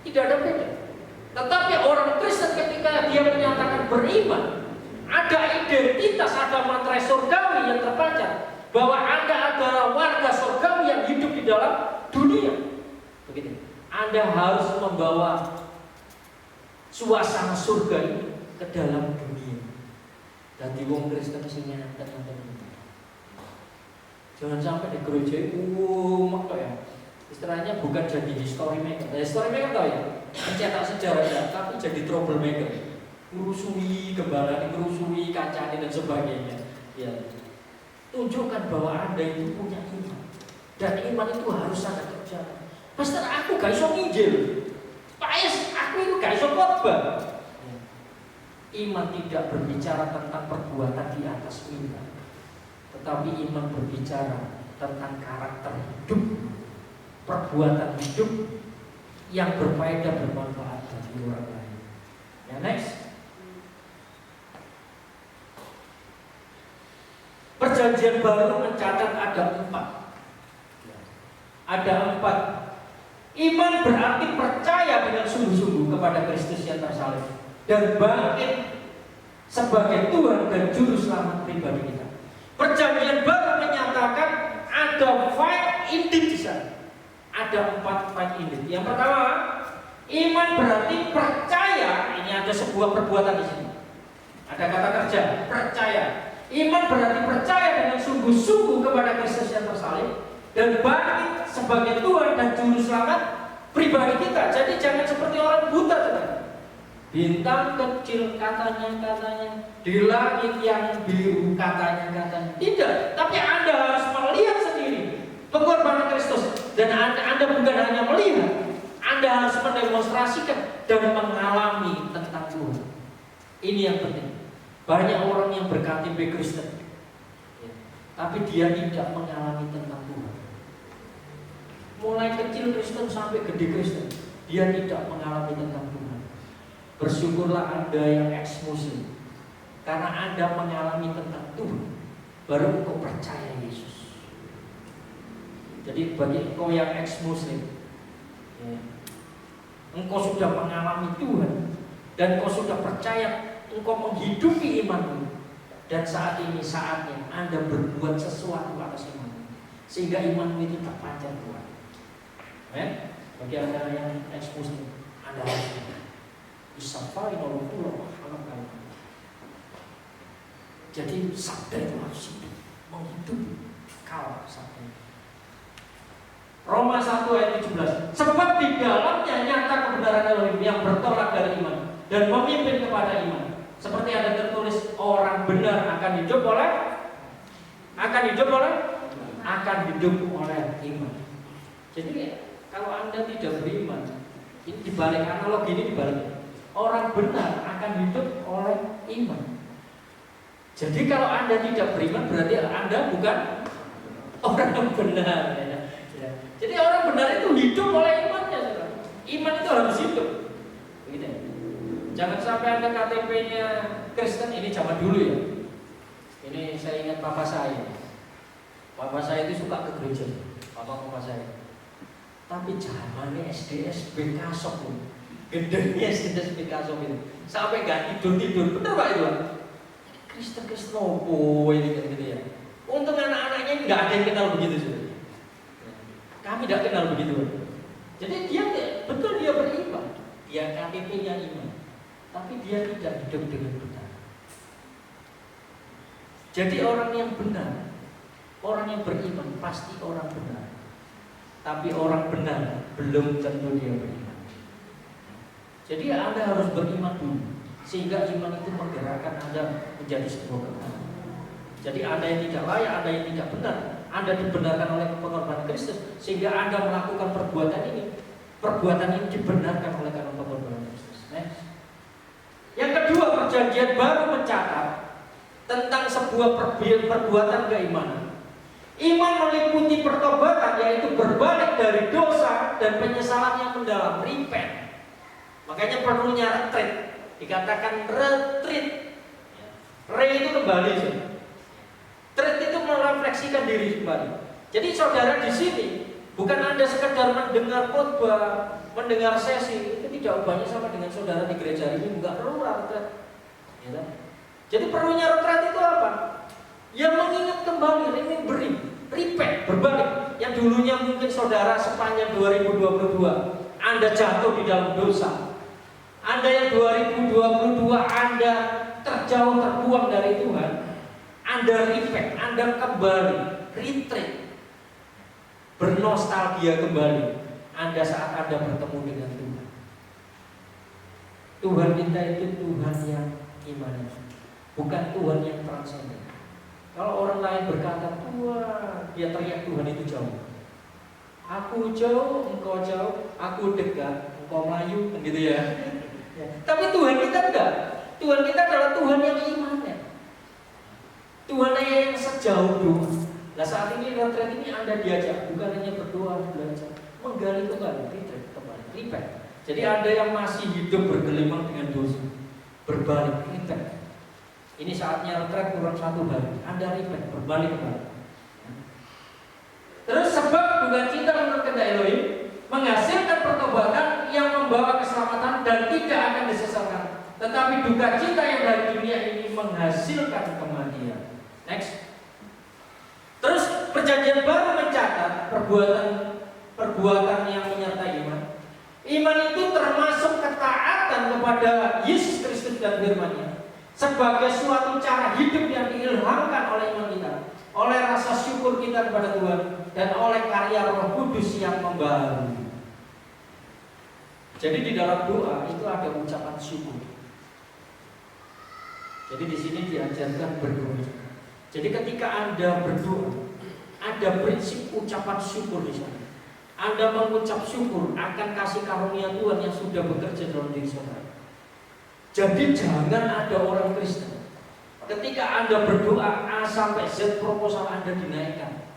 Tidak ada beda. Tetapi orang Kristen ketika dia menyatakan beriman, ada identitas, ada materai surgawi yang terpancar, bahwa Anda adalah warga surgawi yang hidup di dalam dunia. Begitu. Anda harus membawa suasana surga ini ke dalam dunia. Dan di wong Kristen sini teman-teman. Jangan sampai di gereja mak ya. Istilahnya bukan jadi history maker. Nah, history maker tau ya, mencetak sejarah ya, tapi jadi trouble maker. Ngerusui gembala, ngerusui kacanya dan sebagainya. Ya. Tunjukkan bahwa Anda itu punya iman. Dan iman itu harus Anda kerjakan. Pastor, aku gak iso nginjil. Pak Es, aku itu gak iso khotbah. Iman tidak berbicara tentang perbuatan di atas iman, tetapi iman berbicara tentang karakter hidup, perbuatan hidup yang berfaedah, bermanfaat bagi orang lain. Ya, next. Perjanjian baru mencatat ada 4. Ada 4. Iman berarti percaya dengan sungguh-sungguh kepada Kristus yang tersalib dan bangkit sebagai Tuhan dan Juru Selamat pribadi kita. Perjanjian baru menyatakan ada 5 indeed di sana. Ada 4 5 indeed. Yang pertama, iman berarti percaya. Ini ada sebuah perbuatan di sini. Ada kata kerja, percaya. Iman berarti percaya dengan sungguh-sungguh kepada Kristus yang tersalib dan bangkit sebagai Tuhan dan Juru Selamat pribadi kita. Jadi jangan seperti orang buta, teman. Bintang kecil katanya, di langit yang biru katanya. Tidak, tapi Anda harus melihat sendiri pengorbanan Kristus. Dan Anda bukan hanya melihat, Anda harus mendemonstrasikan dan mengalami tentang Tuhan. Ini yang penting. Banyak orang yang berKTP Kristen, tapi dia tidak mengalami tentang Tuhan. Mulai kecil Kristen sampai gede Kristen, dia tidak mengalami tentang Tuhan. Bersyukurlah Anda yang ex-muslim. karena Anda mengalami tentang Tuhan, baru engkau percaya Yesus. Jadi bagi engkau yang ex-muslim, ya, engkau sudah mengalami Tuhan dan engkau sudah percaya, engkau menghidupi imanmu, dan saat ini saatnya Anda berbuat sesuatu atas imanmu sehingga imanmu itu terpancar Tuhan. Bagi Anda yang ex-muslim, Anda harus disampaikan oleh Allah. Jadi sabda itu harus hidup, menghidupi kau sabda. Roma 1 ayat 17. Sebab di dalamnya nyata kebenaran Elohim yang bertolak dari iman dan memimpin kepada iman. Seperti ada tertulis, orang benar akan hidup oleh iman. Jadi kalau Anda tidak beriman, ini dibalik, analogi ini dibalik. Orang benar akan hidup oleh iman. Jadi kalau Anda tidak beriman, berarti Anda bukan orang yang benar. Ya. Jadi orang benar itu hidup oleh imannya. Iman itu harus hidup. Begitu. Jangan sampai Anda KTP-nya Kristen, ini zaman dulu ya. Ini saya ingat papa saya. Papa saya itu suka ke gereja. Papa saya. Tapi zamannya SD/SB Kasok pun. Gedenya SD/SB Kasok itu. Sampai nggak tidur. Betul Pak itu? Kristen opo ini gitu ya. Untung anak-anaknya nggak ada yang kenal begitu sih. Kami tidak kenal begitu. Jadi dia betul dia beriman, dia KTP-nya iman, tapi dia tidak hidup dengan benar. Jadi orang yang benar, orang yang beriman pasti orang benar. Tapi orang benar belum tentu dia beriman. Jadi Anda harus beriman dulu, sehingga iman itu menggerakkan Anda menjadi sebuah kebenaran. Jadi Anda yang tidak layak, Anda yang tidak benar, Anda dibenarkan oleh pengorbanan Kristus, sehingga Anda melakukan perbuatan ini. Perbuatan ini dibenarkan oleh karena pengorbanan Kristus. Yang kedua, perjanjian baru mencatat tentang sebuah perbuatan keimanan. Iman meliputi pertobatan, yaitu berbalik dari dosa dan penyesalan yang mendalam, repent. Makanya perlunya retreat. Dikatakan retreat. Re itu kembali. Retreat itu merefleksikan diri kembali. Jadi saudara di sini bukan Anda sekedar mendengar khotbah, mendengar sesi, itu tidak banyak sama dengan saudara di gereja ini, enggak perlu retreat. Ya. Jadi perlunya retreat itu apa? Yang mengingat kembali, remembering, repent, berbalik. Yang dulunya mungkin saudara sepanjang 2022 Anda jatuh di dalam dosa. Anda yang 2022 Anda terjauh, terbuang dari Tuhan, Anda repent, Anda kembali, retreat, bernostalgia kembali. Anda saat Anda bertemu dengan Tuhan. Tuhan kita itu Tuhan yang iman, bukan Tuhan yang transenden. Kalau orang lain berkata Tuhan, dia teriak Tuhan itu jauh. Aku jauh, engkau jauh, aku dekat, engkau melayu, gitu ya. Ya. Tapi Tuhan kita enggak. Tuhan kita adalah Tuhan yang imannya. Tuhan yang sejauh doa. Nah saat ini retreat ini Anda diajak bukan hanya berdoa, belajar, menggali kembali, retreat kembali, repent. Jadi Anda yang masih hidup bergelimang dengan dosa, berbalik, repent. Ini saatnya retreat kurang 1 hari. Anda repent, berbalik kembali. Terus sebab duka cita menurut kehendak Elohim menghasilkan pertobatan yang membawa keselamatan dan tidak akan disesalkan. Tetapi duka cita yang dari dunia ini menghasilkan kematian. Next. Terus perjanjian baru mencatat perbuatan yang menyertai iman. Iman itu termasuk ketaatan kepada Yesus Kristus dan firman-Nya sebagai suatu cara hidup yang diilhamkan oleh iman kita, oleh rasa syukur kita kepada Tuhan, dan oleh karya Roh Kudus yang membaharui. Jadi di dalam doa itu ada ucapan syukur. Jadi di sini diajarkan berdoa. Jadi ketika Anda berdoa, ada prinsip ucapan syukur di sana. Anda mengucap syukur akan kasih karunia Tuhan yang sudah bekerja dalam diri saudara. Jadi jangan ada orang Kristen ketika Anda berdoa A sampai Z proposal Anda dinaikkan.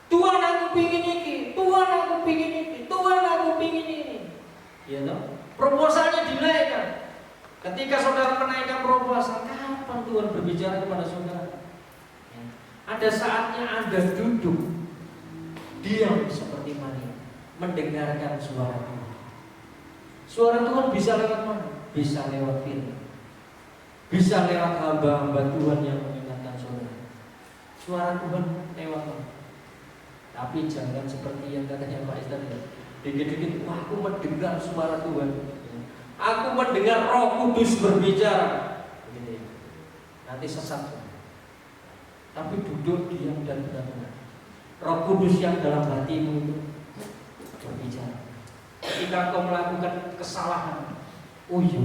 Tuhan aku pingin ini, Tuhan aku pingin ini, Tuhan aku pingin ini. Ya toh? Proposalnya dinaikkan. Ketika Ketika saudara menaikkan proposal, kapan Tuhan berbicara kepada saudara? Ada saatnya Anda duduk diam seperti Maria, mendengarkan suara Tuhan. Suara Tuhan bisa lewat mana? Bisa lewat firman, bisa lewat hamba-hamba Tuhan yang mengingatkan saudara. Suara Tuhan lewat mana? Tapi jangan seperti yang katanya Pak Istad ya. Dikit-dikit, wah aku mendengar suara Tuhan, aku mendengar Roh Kudus berbicara. Nanti sesat. Tapi duduk diam dan benar-benar. Roh Kudus yang dalam hatimu itu berbicara. Ketika kau melakukan kesalahan, oh iya,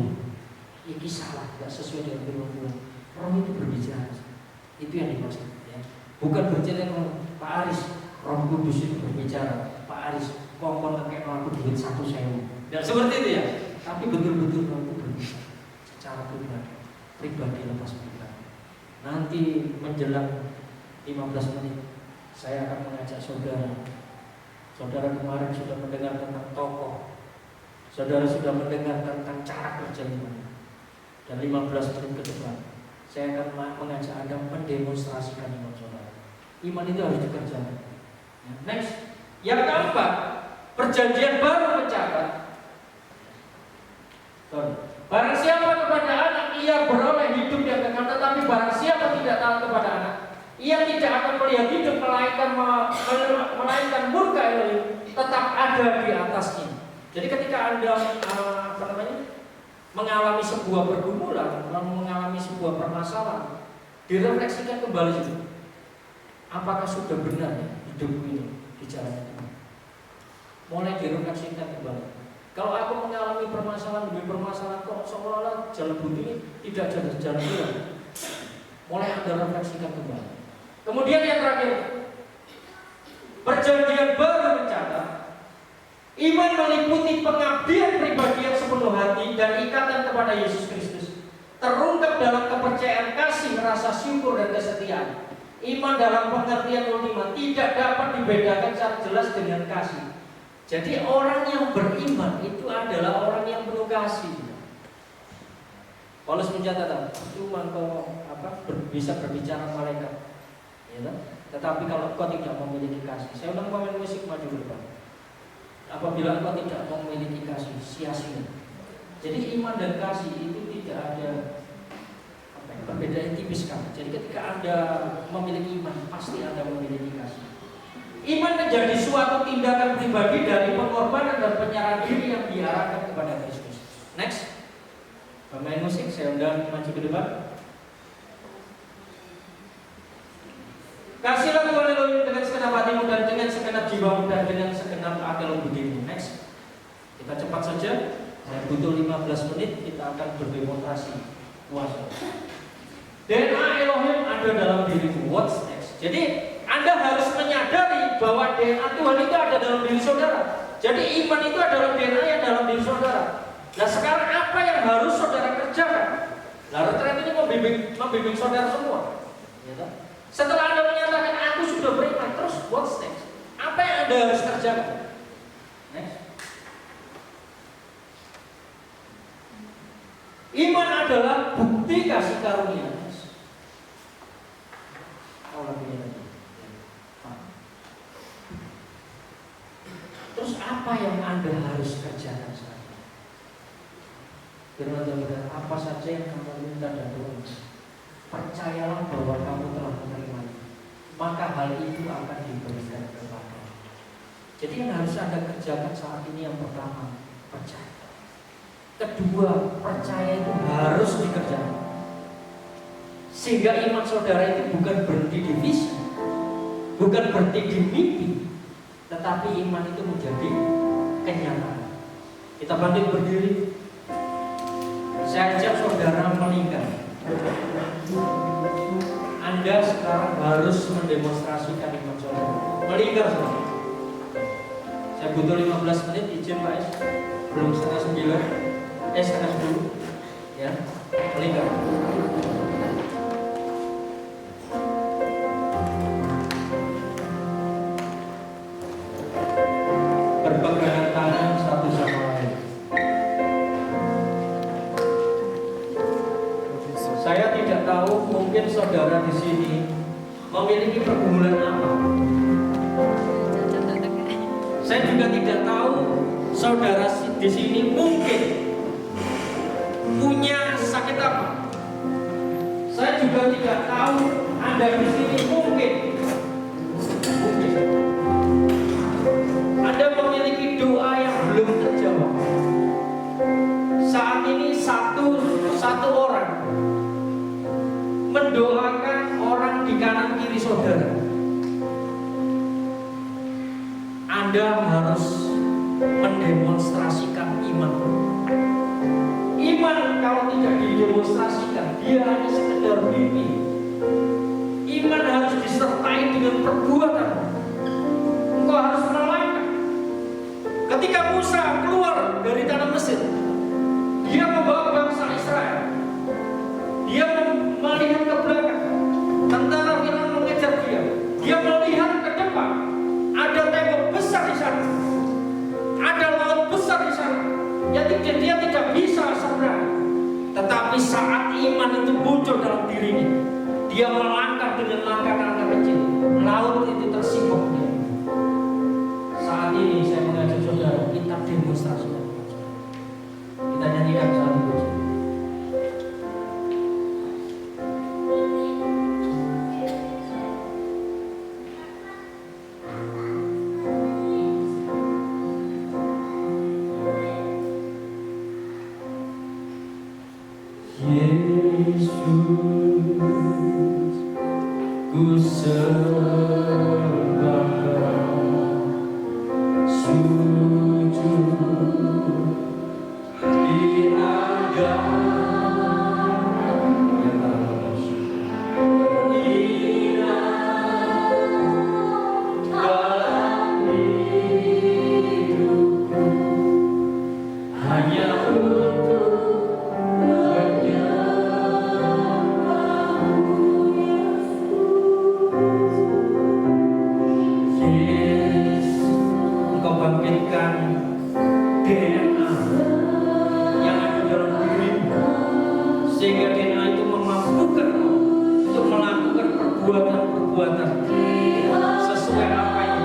ini salah, tidak sesuai dengan firman Tuhan. Roh itu berbicara. Itu yang dimaksud. Ya. Bukan bercerita Pak Aris, Roh Kudus itu berbicara. Pak Aris, kongkong kakek aku duit 1.000. Dan seperti itu ya. Tapi betul-betul Roh itu berbicara secara pribadi lepas pribadi. Nanti menjelang 15 menit saya akan mengajak saudara. Saudara kemarin sudah mendengar tentang tokoh, saudara sudah mendengar tentang cara kerja iman. Dan 15 menit ke depan saya akan mengajak Anda mendemonstrasikan iman saudara. Iman itu harus dikerjakan. Next, yang keempat, perjanjian baru mencatat. Barang siapa kepada anak ia beroleh hidup yang kekal, tetapi barang siapa tidak taat kepada anak, ia tidak akan melihat hidup melainkan murka Elohim tetap ada di atasnya. Jadi ketika Anda mengalami sebuah pergumulan, mengalami sebuah permasalahan, direfleksikan kembali itu. Apakah sudah benar ya hidupku ini di jalan itu? Mulai direfleksikan kembali. Kalau aku mengalami permasalahan demi permasalahan kok seolah-olah jalan buntu ini tidak jalan pulang. Mulai Anda refleksikan kembali. Kemudian yang terakhir, perjanjian baru mencatat iman meliputi pengabdian pribadi yang sepenuh hati dan ikatan kepada Yesus Kristus, terungkap dalam kepercayaan kasih, rasa syukur dan kesetiaan. Iman dalam pengertian ultima tidak dapat dibedakan secara jelas dengan kasih. Jadi orang yang beriman itu adalah orang yang penuh kasih. Paulus mencatat, cuma kau bisa berbicara malaikat, ya, tetapi kalau kau tidak memiliki kasih, saya ulang pemain musik maju ke depan. Apabila kau tidak memiliki kasih, sia-sia. Jadi iman dan kasih itu tidak ada perbedaan tipis kan. Jadi ketika Anda memiliki iman, pasti Anda memiliki kasih. Iman menjadi suatu tindakan pribadi dari pengorbanan dan penyerahan diri yang diarahkan kepada Kristus. Next, pemain musik saya undang maju ke depan. Kasihlah Tuhan Elohim dengan segenap hatimu dan dengan segenap jiwamu dan dengan segenap akal budimu. Next, kita cepat saja. Saya butuh 15 menit. Kita akan berdemonstrasi kuasa. DNA Elohim ada dalam dirimu. What's next? Jadi Anda harus menyadari bahwa DNA Tuhan itu ada dalam diri saudara. Jadi iman itu adalah DNA yang dalam diri saudara. Nah sekarang apa yang harus saudara kerjakan? Lalu retret ini membimbing saudara semua. Setelah Anda menyatakan aku sudah beriman, terus what's next? Apa yang Anda harus kerjakan? Next. Iman adalah bukti kasih karunia. Terus apa yang Anda harus kerjakan sekarang? Firman Tuhan, apa saja yang kamu minta dan doa, percayalah bahwa kamu telah menerima, maka hal itu akan diberikan kepadamu. Jadi yang harus Anda kerjakan saat ini yang pertama, percaya. Kedua, percaya itu harus dikerjakan. Sehingga iman saudara itu bukan berhenti di visi, bukan berhenti di mimpi, tetapi iman itu menjadi kenyataan. Kita bangkit berdiri. Saya ajak saudara melingkar. Anda sekarang harus mendemonstrasikan iman saudara. Melingkar saudara. Saya butuh 15 menit, izin Pak Es. Belum setengah 9, setengah 10. Ya, melingkar. Berpegangan tangan satu sama lain. saudara di sini memiliki pergumulan apa. Saya juga tidak tahu saudara di sini mungkin punya sakit apa. Saya juga tidak tahu Anda di sini mungkin Anda memiliki doa yang belum terjawab. Saat ini satu orang mendoakan orang di kanan kiri saudara. Anda harus mendemonstrasikan iman. Iman kalau tidak didemonstrasikan, dia hanya sekedar mimpi. Iman harus disertai dengan perbuatan. Engkau harus melangkah. Ketika Musa keluar dari tanah Mesir, dia membawa bangsa Israel. Dia melihat ke belakang, tentara Firaun mengejar dia. Dia melihat ke depan, ada tembok besar di sana, ada laut besar di sana. Dia tidak bisa seberang. Tetapi saat iman itu muncul dalam dirinya, dia melangkah dengan langkah-langkah kecil. Laut itu tersibuk. Saat ini saya mengajak saudara, kita demonstrasikan. Kita nyanyikan satu pujian. Yesus, ku sembah sujud di DNA yang ada dalam dirimu, sehingga DNA itu memampukan untuk melakukan perbuatan-perbuatan sesuai apa yang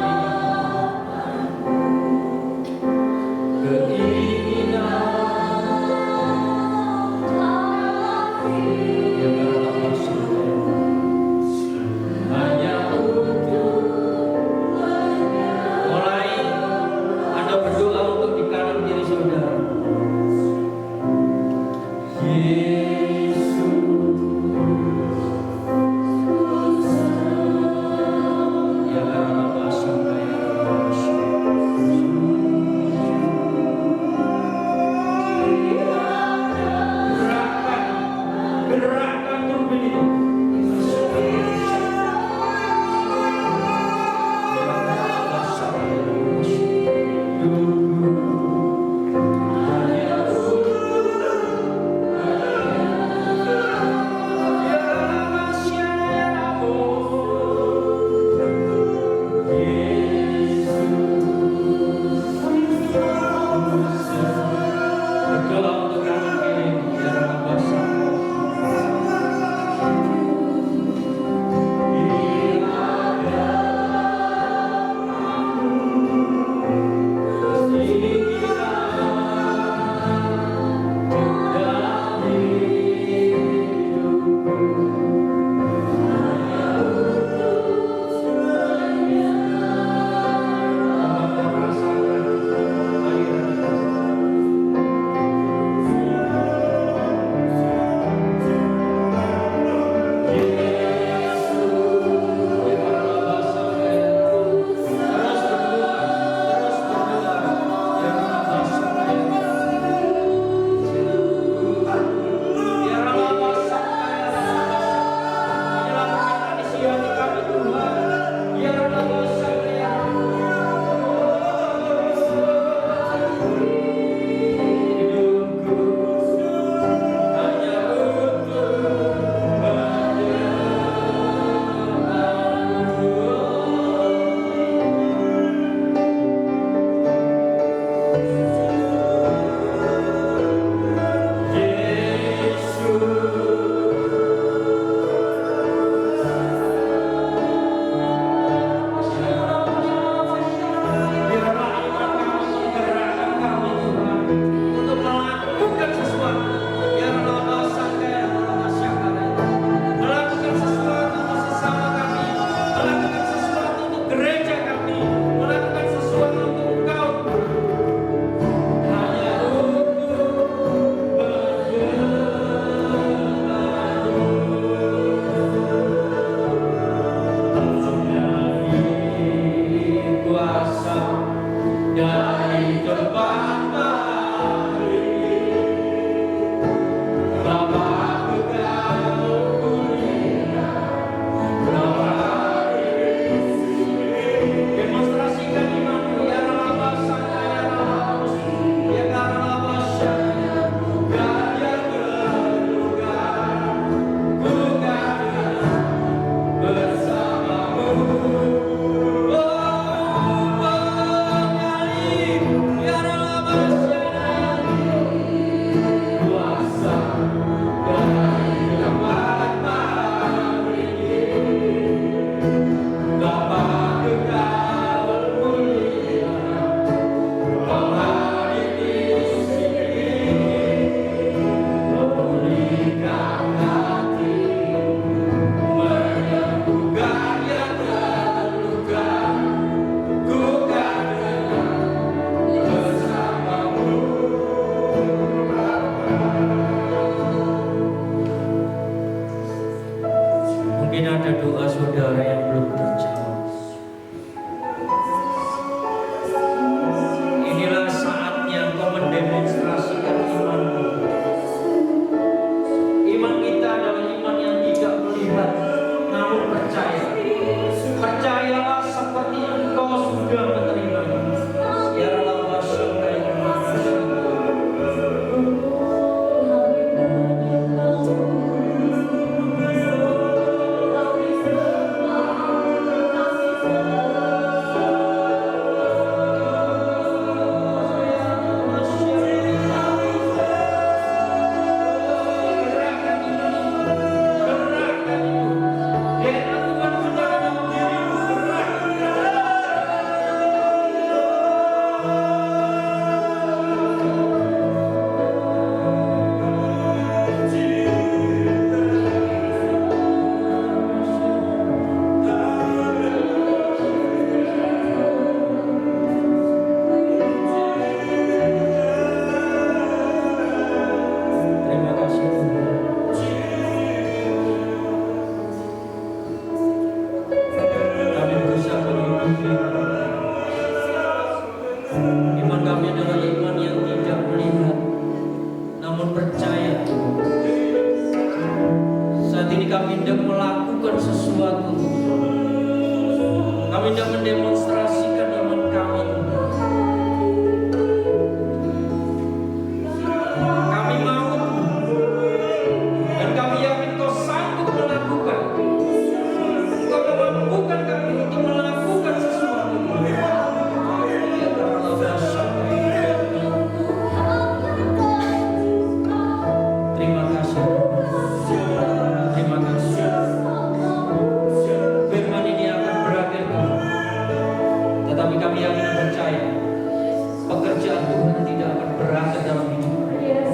bergerak ke dalam hidup mereka.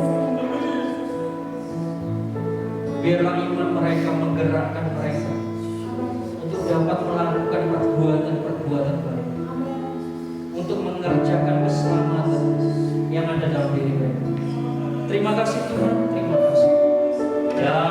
Biarlah iman mereka menggerakkan mereka untuk dapat melakukan perbuatan-perbuatan baik, untuk mengerjakan keselamatan yang ada dalam diri mereka. Terima kasih Tuhan, terima kasih. Ya